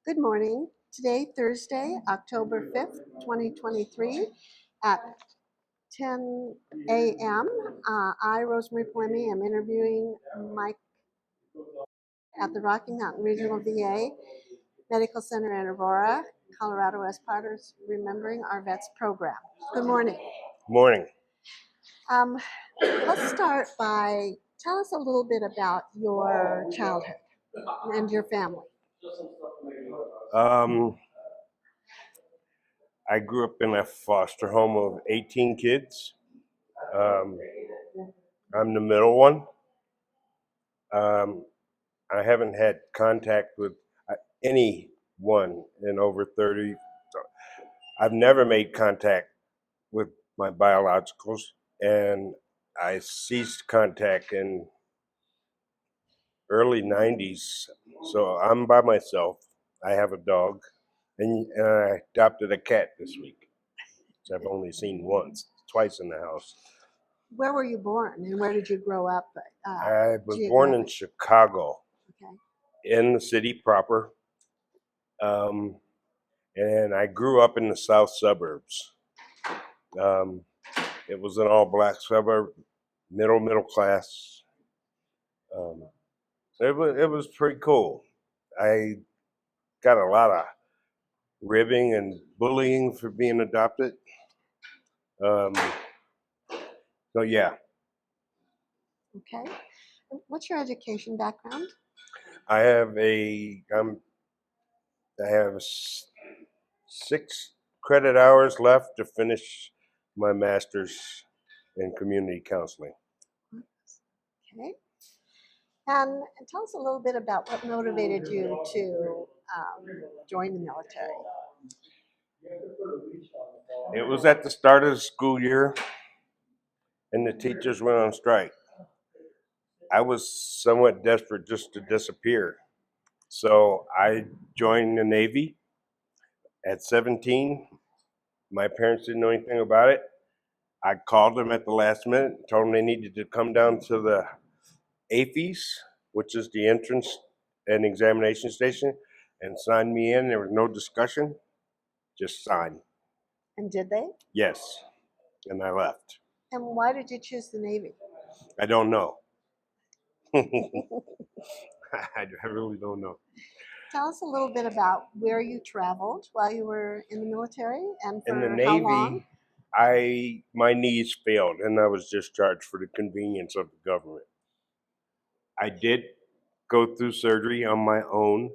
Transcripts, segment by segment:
Good morning. Today, Thursday, October 5th, 2023 at 10 a.m. I, Rosemarie Polemi, am interviewing Mike at the Rocky Mountain Regional VA Medical Center in Aurora, Colorado, as part of Remembering Our Vets program. Good morning. Morning. Let's start by tell us a little bit about your childhood and your family. I grew up in a foster home of 18 kids. I'm the middle one. I haven't had contact with anyone in over 30. I've never made contact with my biologicals, and I ceased contact in early 90s. So I'm by myself. I have a dog, and I adopted a cat this week. So I've only seen twice in the house. Where were you born and where did you grow up? I was born in Chicago, in the city proper, and I grew up in the south suburbs. It was an all-black suburb, middle class. It was pretty cool. I got a lot of ribbing and bullying for being adopted. So yeah. Okay. What's your education background? I have 6 credit hours left to finish my master's in community counseling. Okay. And tell us a little bit about what motivated you to join the military. It was at the start of the school year, and the teachers went on strike. I was somewhat desperate just to disappear. So I joined the Navy at 17. My parents didn't know anything about it. I called them at the last minute, told them they needed to come down to the AFES, which is the entrance and examination station, and sign me in. There was no discussion, just sign. And did they? Yes, and I left. And why did you choose the Navy? I don't know. I really don't know. Tell us a little bit about where you traveled while you were in the military and for in the how long? Navy, my knees failed, and I was discharged for the convenience of the government. I did go through surgery on my own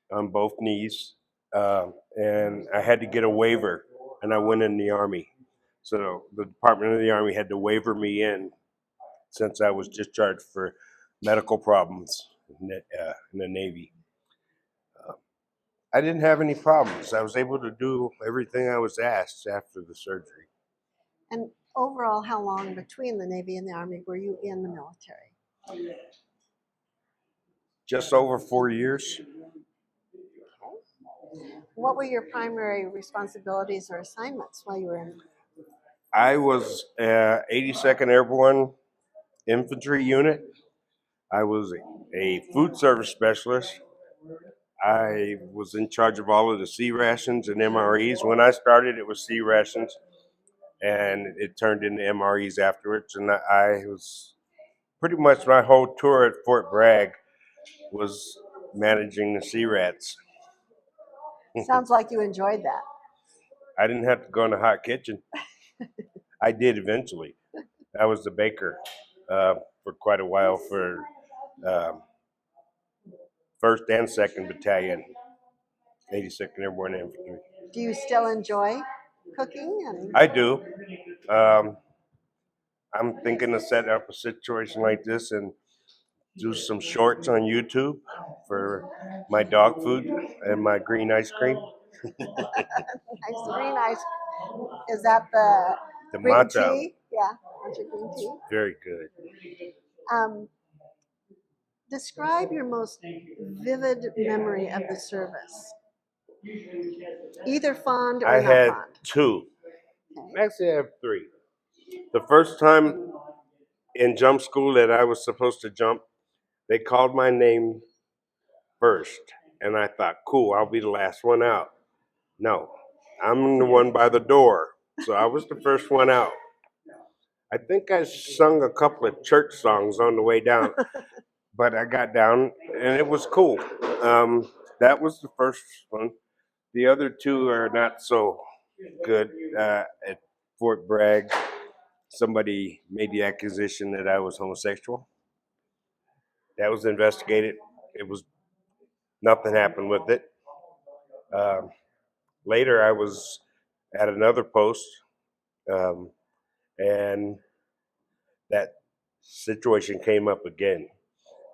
on both knees, and I had to get a waiver, and I went in the Army. So the Department of the Army had to waiver me in since I was discharged for medical problems in the Navy. I didn't have any problems. I was able to do everything I was asked after the surgery. And overall, how long between the Navy and the Army were you in the military? Just over 4 years. Okay. What were your primary responsibilities or assignments while you were in? I was 82nd Airborne Infantry Unit. I was a food service specialist. I was in charge of all of the C rations and MREs. When I started, it was C rations, and it turned into MREs afterwards. And I was pretty much my whole tour at Fort Bragg was managing the C rats. Sounds like you enjoyed that. I didn't have to go in the hot kitchen. I did eventually. I was the baker for quite a while for 1st and 2nd Battalion, 82nd Airborne Infantry. Do you still enjoy cooking? I do. I'm thinking to set up a situation like this and do some shorts on YouTube for my dog food and my green ice cream. Green ice. Is that the green matcha tea? Yeah, matcha green tea. Very good. Describe your most vivid memory of the service. Either fond or I not had fond. 2. Okay. Actually, I have 3. The first time in jump school that I was supposed to jump, they called my name first. And I thought, cool, I'll be the last one out. No, I'm the one by the door. So I was the first one out. I think I sung a couple of church songs on the way down, but I got down and it was cool. That was the first one. The other two are not so good. At Fort Bragg, somebody made the accusation that I was homosexual. That was investigated. It was nothing happened with it. Um, Later, I was at another post, um, and that situation came up again.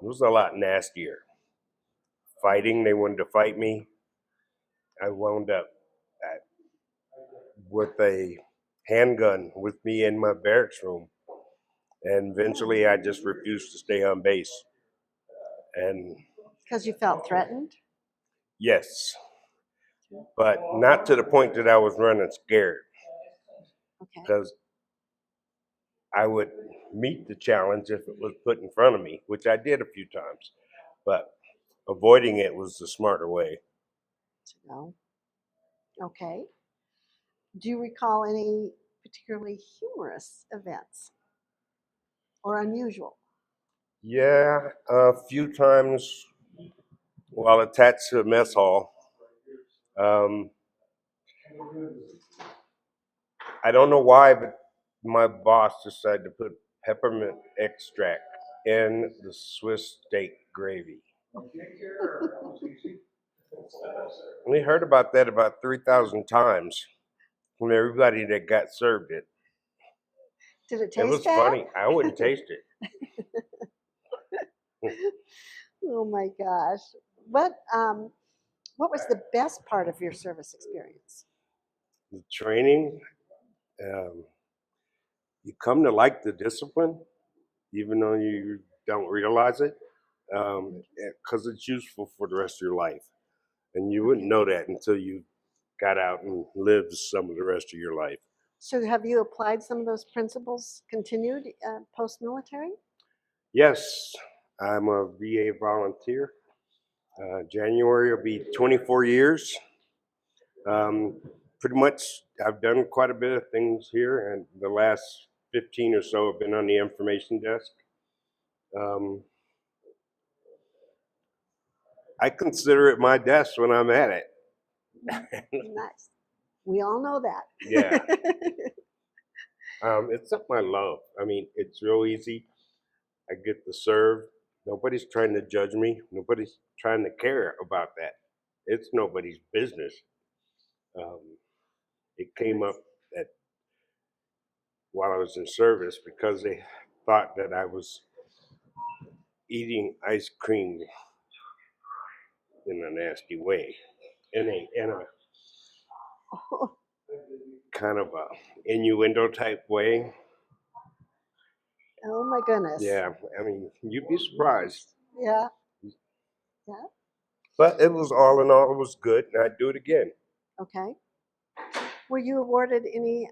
It was a lot nastier. Fighting, they wanted to fight me. I wound up at, with a handgun with me in my barracks room, and eventually I just refused to stay on base. And Because you felt threatened? yes, but not to the point that I was running scared, Okay. because I would meet the challenge if it was put in front of me, which I did a few times, but avoiding it was the smarter way. No. Okay. Do you recall any particularly humorous events or unusual? Yeah, a few times while attached to a mess hall, um, I don't know why, but my boss decided to put peppermint extract in the Swiss steak gravy. We heard about that about 3,000 times from everybody that got served it. Did it It taste was bad? funny. I wouldn't taste it. Oh my gosh. What was the best part of your service experience? The training, um, you come to like the discipline, even though you don't realize it, because it's useful for the rest of your life. And you wouldn't know that until you got out and lived some of the rest of your life. So have you applied some of those principles continued post-military? Yes, I'm a VA volunteer. January will be 24 years. Um, Pretty much, I've done quite a bit of things here, and the last 15 or so have been on the information desk. Um, I consider it my desk when I'm at it. Nice. We all know that. Yeah, it's something I love. I mean, it's real easy. I get to serve. Nobody's trying to judge me. Nobody's trying to care about that. It's nobody's business. Um, it came up at while I was in service because they thought that I was eating ice cream in a nasty way, in a kind of a innuendo type way. Oh my goodness. Yeah, I mean, you'd be surprised. Yeah. Yeah. But it was all in all, it was good, and I'd do it again. Okay. Were you awarded any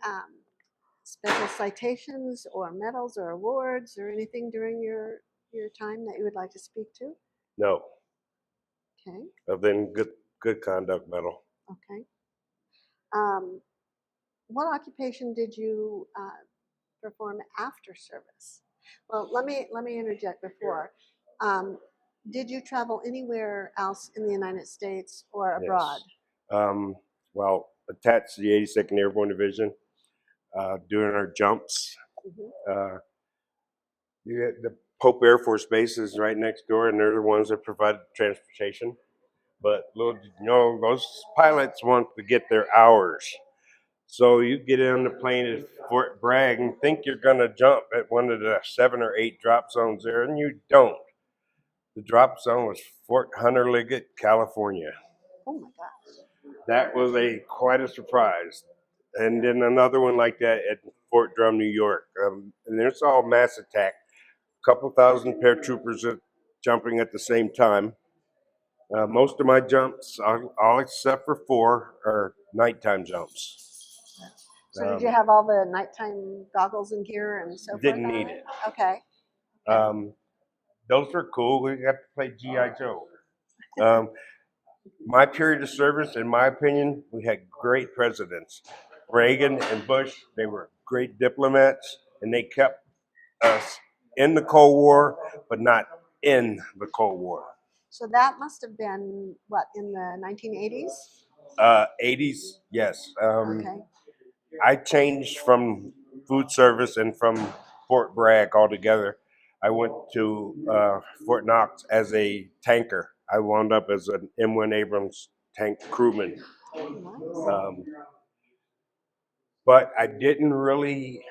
special citations or medals or awards or anything during your time that you would like to speak to? No, Okay. other than good conduct medal. Okay. Um, what occupation did you perform after service? Well, let me interject before. Um, did you travel anywhere else in the United States or abroad? Yes. Well, attached to the 82nd Airborne Division, doing our jumps. Mhm. The Pope Air Force Base is right next door, and they're the ones that provide transportation. But little did you know, those pilots want to get their hours. So you get on the plane at Fort Bragg and think you're going to jump at one of the 7 or 8 drop zones there, and you don't. The drop zone was Fort Hunter Liggett, California. Oh my gosh. That was quite a surprise. And then another one like that at Fort Drum, New York. And it's all mass attack. A couple thousand paratroopers jumping at the same time. Most of my jumps, all except for 4, are nighttime jumps. So did you have all the nighttime goggles and gear and so forth? Didn't need it. Okay. Those are cool. We got to play G.I. Joe. Um, My period of service, in my opinion, we had great presidents. Reagan and Bush, they were great diplomats, and they kept us in the Cold War, but not in the Cold War. So that must have been, what, in the 1980s? 80s, yes. Okay. I changed from food service and from Fort Bragg altogether. I went to Fort Knox as a tanker. I wound up as an M1 Abrams tank crewman. Nice. But I didn't really,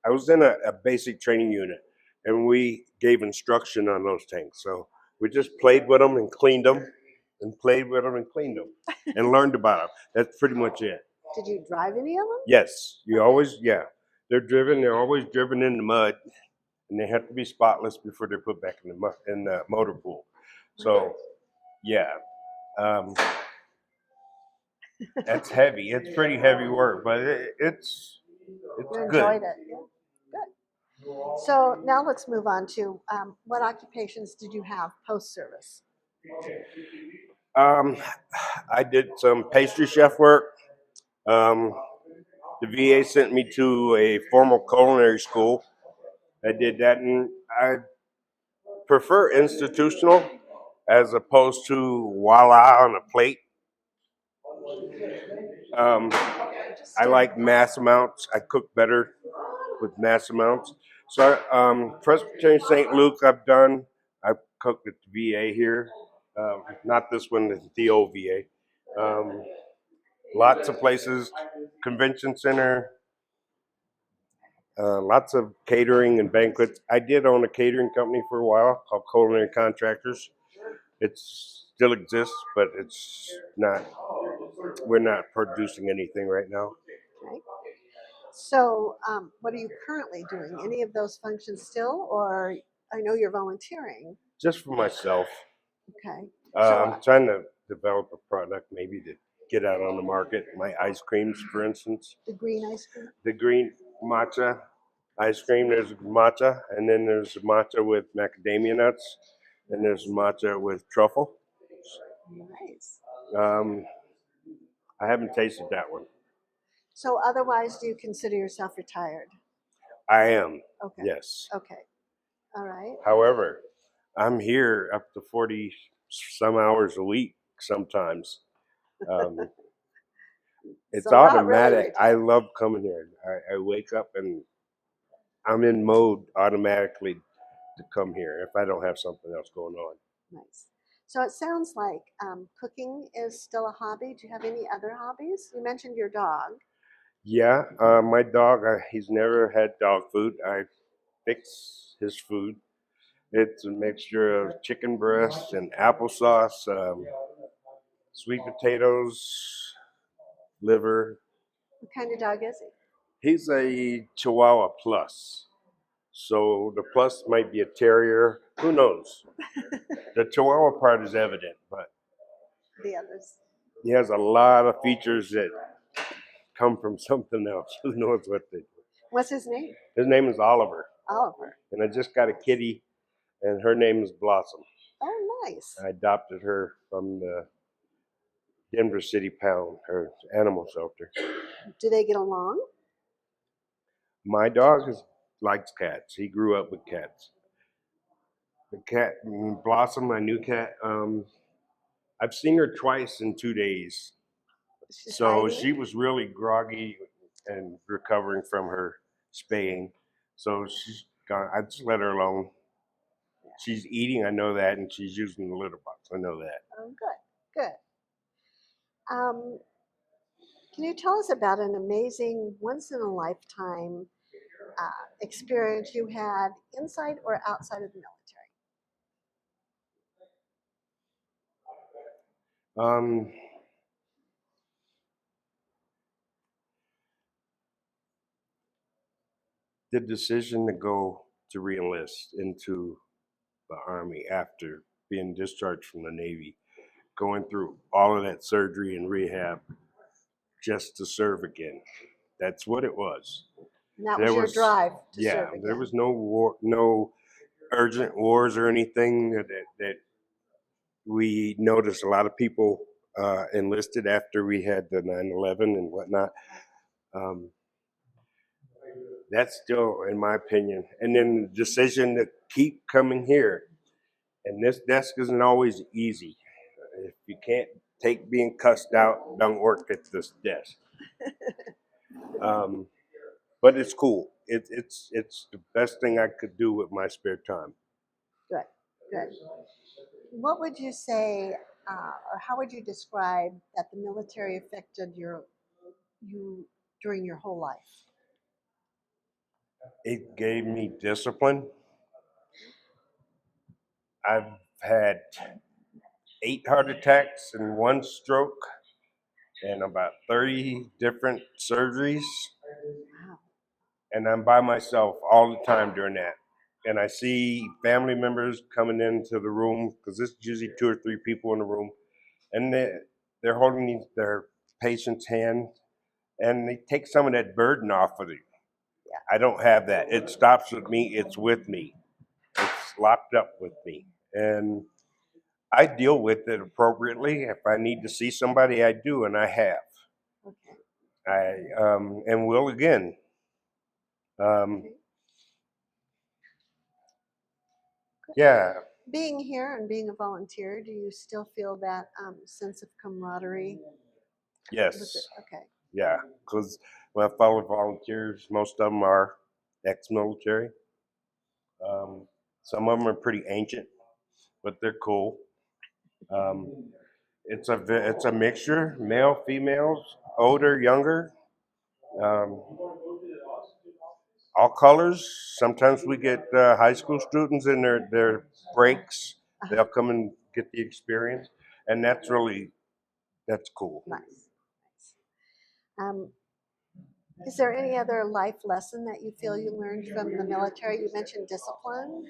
I was in a basic training unit and we gave instruction on those tanks. So we just played with them and cleaned them and played with them and cleaned them and learned about them. That's pretty much it. Did you drive any of them? Yes, you always, yeah. They're always driven in the mud and they have to be spotless before they're put back in the motor pool. So, yeah. That's heavy. It's pretty heavy work, but it's You good. enjoyed it. Yeah. Good. So now let's move on to what occupations did you have post service? I did some pastry chef work. The VA sent me to a formal culinary school. I did that, and I prefer institutional as opposed to voila on a plate. I like mass amounts. I cook better with mass amounts. So, Presbyterian St. Luke, I've done. I've cooked at the VA here. Not this one, the old VA. Lots of places, convention center, lots of catering and banquets. I did own a catering company for a while called Culinary Contractors. It still exists, but it's not. We're not producing anything right now. Okay. So what are you currently doing? Any of those functions still, or I know you're volunteering? Just for myself. Okay. I'm trying to develop a product maybe to get out on the market. My ice creams, for instance. The green ice cream? The green matcha ice cream. There's matcha, and then there's matcha with macadamia nuts, and there's matcha with truffle. Nice. I haven't tasted that one. So otherwise, do you consider yourself retired? I am. Okay. Yes. Okay. All right. However, I'm here up to 40 some hours a week sometimes. It's So not really automatic. I retired. love coming here. I wake up and I'm in mode automatically to come here if I don't have something else going on. Nice. So it sounds like cooking is still a hobby. Do you have any other hobbies? You mentioned your dog. Yeah, my dog, he's never had dog food. I fix his food. It's a mixture of chicken breast and applesauce, sweet potatoes, liver. What kind of dog is He's a Chihuahua plus. So the plus might be a terrier. Who knows? The Chihuahua part is evident, but he? The others. he has a lot of features that come from something else. Who knows what they do? What's his name? His name is Oliver. Oliver. And I just got a kitty, and her name is Blossom. Oh, nice. I adopted her from the Denver City Pound, her animal shelter. Do they get along? My dog likes cats. He grew up with cats. The cat, Blossom, my new cat, I've seen her twice in 2 days. She's So hiding? she was really groggy and recovering from her spaying. So she's gone. I just let her alone. She's eating, I know that, and she's using the litter box. I know that. Oh, good. Good. Can you tell us about an amazing, once in a lifetime experience you had inside or outside of the military? The decision to go to reenlist into the Army after being discharged from the Navy, going through all of that surgery and rehab just to serve again. That's what it was. And that was your drive to yeah, serve again. there was no war, no urgent wars or anything that we noticed a lot of people enlisted after we had the 9/11 and whatnot. Um, that's still, in my opinion. And then the decision to keep coming here. And this desk isn't always easy. If you can't take being cussed out, don't work at this desk. Um, but it's cool. It's the best thing I could do with my spare time. Good, good. What would you say, or how would you describe that the military affected you during your whole life? It gave me discipline. I've had 8 heart attacks and 1 stroke and about 30 different surgeries. Wow. And I'm by myself all the time during that. And I see family members coming into the room because there's usually 2 or 3 people in the room, and they're holding their patient's hand, and they take some of that burden off of you. Yeah. I don't have that. It stops with me. It's with me. It's locked up with me, and I deal with it appropriately. If I need to see somebody, I do, and I have. Okay. I and will again. Okay. Yeah. Being here and being a volunteer, do you still feel that sense of camaraderie? Yes. Okay. Yeah. Because when I follow volunteers, most of them are ex-military. Some of them are pretty ancient, but they're cool. Um, it's a mixture, male, females, older, younger, um, all colors. Sometimes we get high school students in their breaks. They'll come and get the experience, and that's cool. Nice. Nice. Is there any other life lesson that you feel you learned from the military? You mentioned discipline.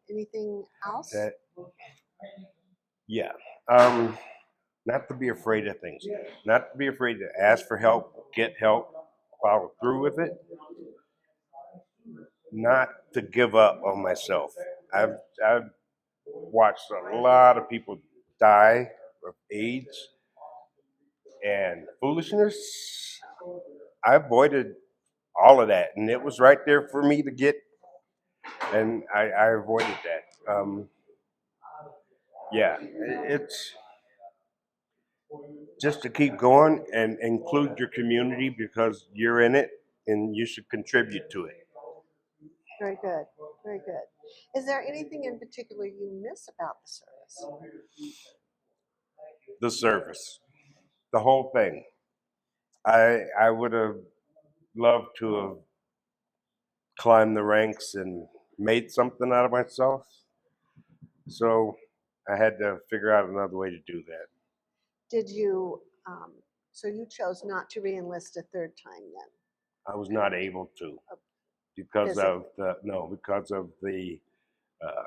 Anything else? That yeah. Not to be afraid of things, not to be afraid to ask for help, get help, follow through with it, not to give up on myself. I've watched a lot of people die of AIDS and foolishness. I avoided all of that, and it was right there for me to get, and I avoided that. Yeah, it's just to keep going and include your community because you're in it and you should contribute to it. Very good. Very good. Is there anything in particular you miss about the service? The service, the whole thing. I would have loved to have climbed the ranks and made something out of myself. So I had to figure out another way to do that. Did you, so you chose not to re-enlist a third time then? I was not able to because of the uh,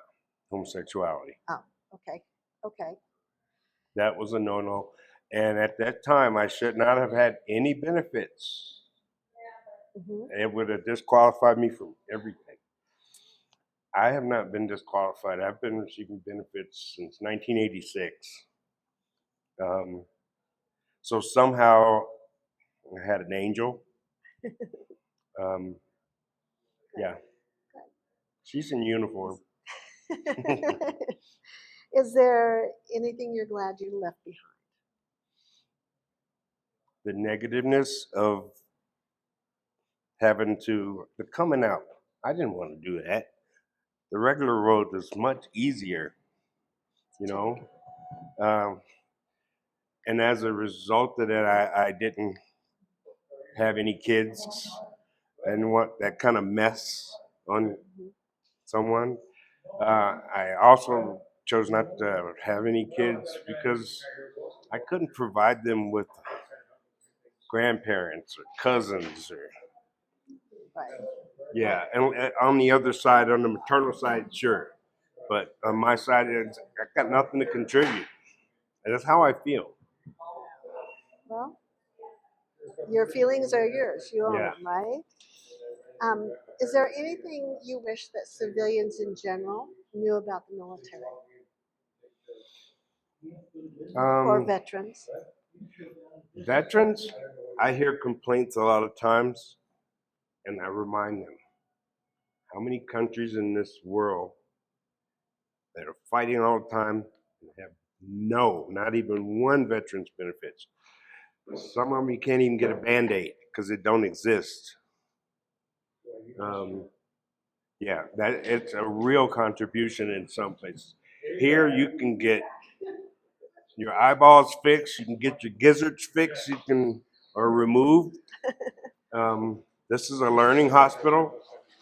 homosexuality. Oh, okay. Okay. That was a no-no. And at that time, I should not have had any benefits. Mm-hmm. It would have disqualified me from everything. I have not been disqualified. I've been receiving benefits since 1986. So somehow I had an angel. Um, yeah, she's in uniform. Is there anything you're glad you left behind? The negativeness of having the coming out. I didn't want to do that. The regular road is much easier, you know. Um, and as a result of that, I didn't have any kids. I didn't want that kind of mess on someone. I also chose not to have any kids because I couldn't provide them with grandparents or cousins or Right. yeah. And on the other side, on the maternal side, sure, but on my side, I got nothing to contribute. And that's how I feel. Well, your feelings are yours. You own Yeah. them, right? Is there anything you wish that civilians in general knew about the military? for veterans? Veterans, I hear complaints a lot of times, and I remind them how many countries in this world that are fighting all the time and have not even one veterans benefits. Some of them you can't even get a Band-Aid because it don't exist. Yeah, that it's a real contribution in some places. Here you can get your eyeballs fixed, you can get your gizzards fixed, or removed. This is a learning hospital.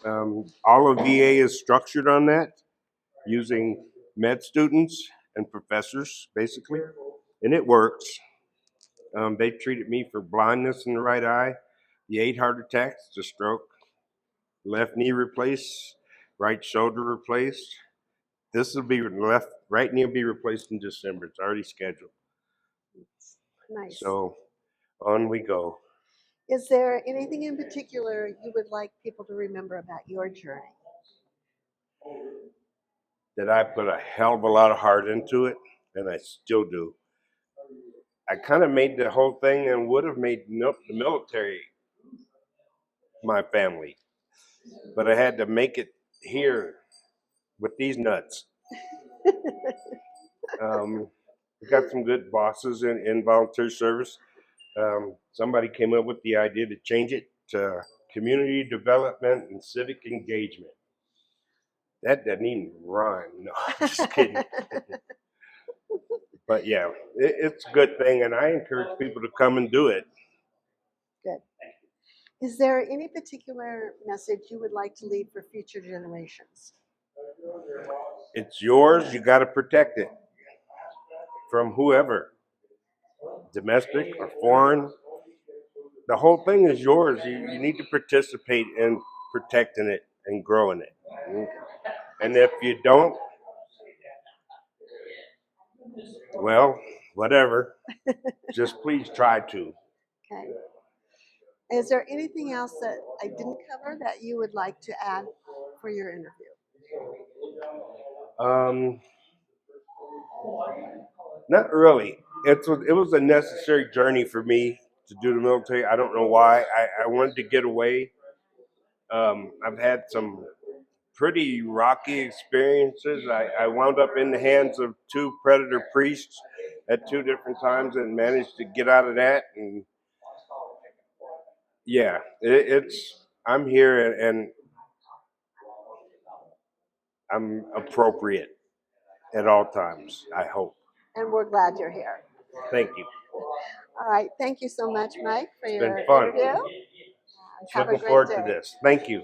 All of VA is structured on that, using med students and professors, basically, and it works. They treated me for blindness in the right eye, the 8 heart attacks, the stroke, left knee replaced, right shoulder replaced. This will be right knee will be replaced in December. It's already scheduled. Nice. So on we go. Is there anything in particular you would like people to remember about your journey? That I put a hell of a lot of heart into it, and I still do. I kind of made the whole thing and would have made the military my family, but I had to make it here with these nuts. We got some good bosses in volunteer service. Somebody came up with the idea to change it to Community Development and Civic Engagement. That doesn't even rhyme. No, I'm just kidding. But yeah, it's a good thing, and I encourage people to come and do it. Good. Is there any particular message you would like to leave for future generations? It's yours. You got to protect it from whoever, domestic or foreign. The whole thing is yours. You need to participate in protecting it and growing it. And if you don't, well, whatever. Just please try to. Okay. Is there anything else that I didn't cover that you would like to add for your interview? Not really. It was a necessary journey for me to do the military. I don't know why. I wanted to get away. I've had some pretty rocky experiences. I wound up in the hands of 2 predator priests at 2 different times and managed to get out of that. And yeah, I'm here and I'm appropriate at all times, I hope. And we're glad you're here. Thank you. All right. Thank you so much, Mike, for It's your been fun. interview. Have a Looking great forward day. to this. Thank you.